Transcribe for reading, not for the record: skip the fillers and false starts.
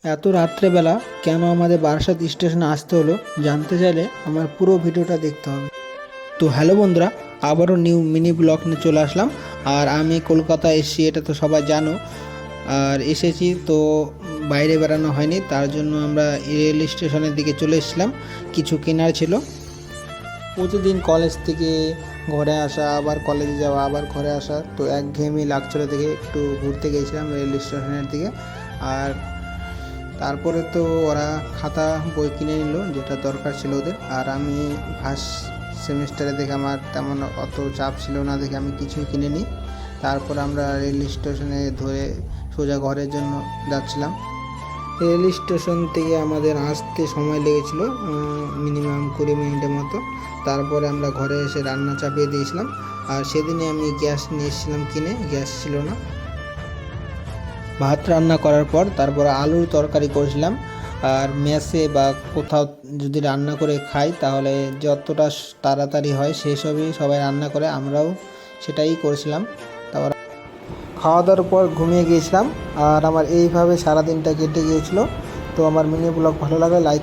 এত রাত্রেবেলা কেন আমাদের বারাসাত স্টেশনে আসতে হলো জানতে চাইলে আমার পুরো ভিডিওটা দেখতে হবে। তো হ্যালো বন্ধুরা, আবারও নিউ মিনি ব্লগ নিয়ে চলে আসলাম। আর আমি কলকাতা এসেছি, এটা তো সবাই জানো। আর এসেছি তো বাইরে বেড়ানো হয়নি, তার জন্য আমরা রেল স্টেশনের দিকে চলে এসেছিলাম, কিছু কেনার ছিল। প্রতিদিন কলেজ থেকে ঘরে আসা, আবার কলেজে যাওয়া, আবার ঘরে আসা, তো একঘেয়েমি লাগছিল দেখে একটু ঘুরতে গিয়েছিলাম রেল স্টেশনের দিকে। আর তারপরে তো ওরা খাতা বই কিনে নিল, যেটা দরকার ছিল ওদের। আর আমি ফার্স্ট সেমিস্টারে দেখে আমার তেমন অত চাপ ছিল না দেখে আমি কিছুই কিনে নিই। তারপর আমরা রেল স্টেশনে ধরে সোজা ঘরের জন্য যাচ্ছিলাম। রেল স্টেশন থেকে আমাদের আসতে সময় লেগেছিল মিনিমাম 20 মিনিটের মতো। তারপরে আমরা ঘরে এসে রান্না চাপিয়ে দিয়েছিলাম। আর সেদিনে আমি গ্যাস নিয়ে এসেছিলাম কিনে, গ্যাস ছিল না। ভাত রান্না করার পর তারপর আলুর তরকারি করেছিলাম। আর মেসে বা কোথাও যদি রান্না করে খাই তাহলে যতটা তাড়াতাড়ি হয় সেই সবই সবাই রান্না করে, আমরাও সেটাই করেছিলাম। তারপর খাওয়া দাওয়ার পর ঘুমিয়ে গিয়েছিলাম। আর আমার এইভাবে সারাদিনটা কেটে গিয়েছিল। তো আমার মিনি ব্লগ ভালো লাগলে লাইক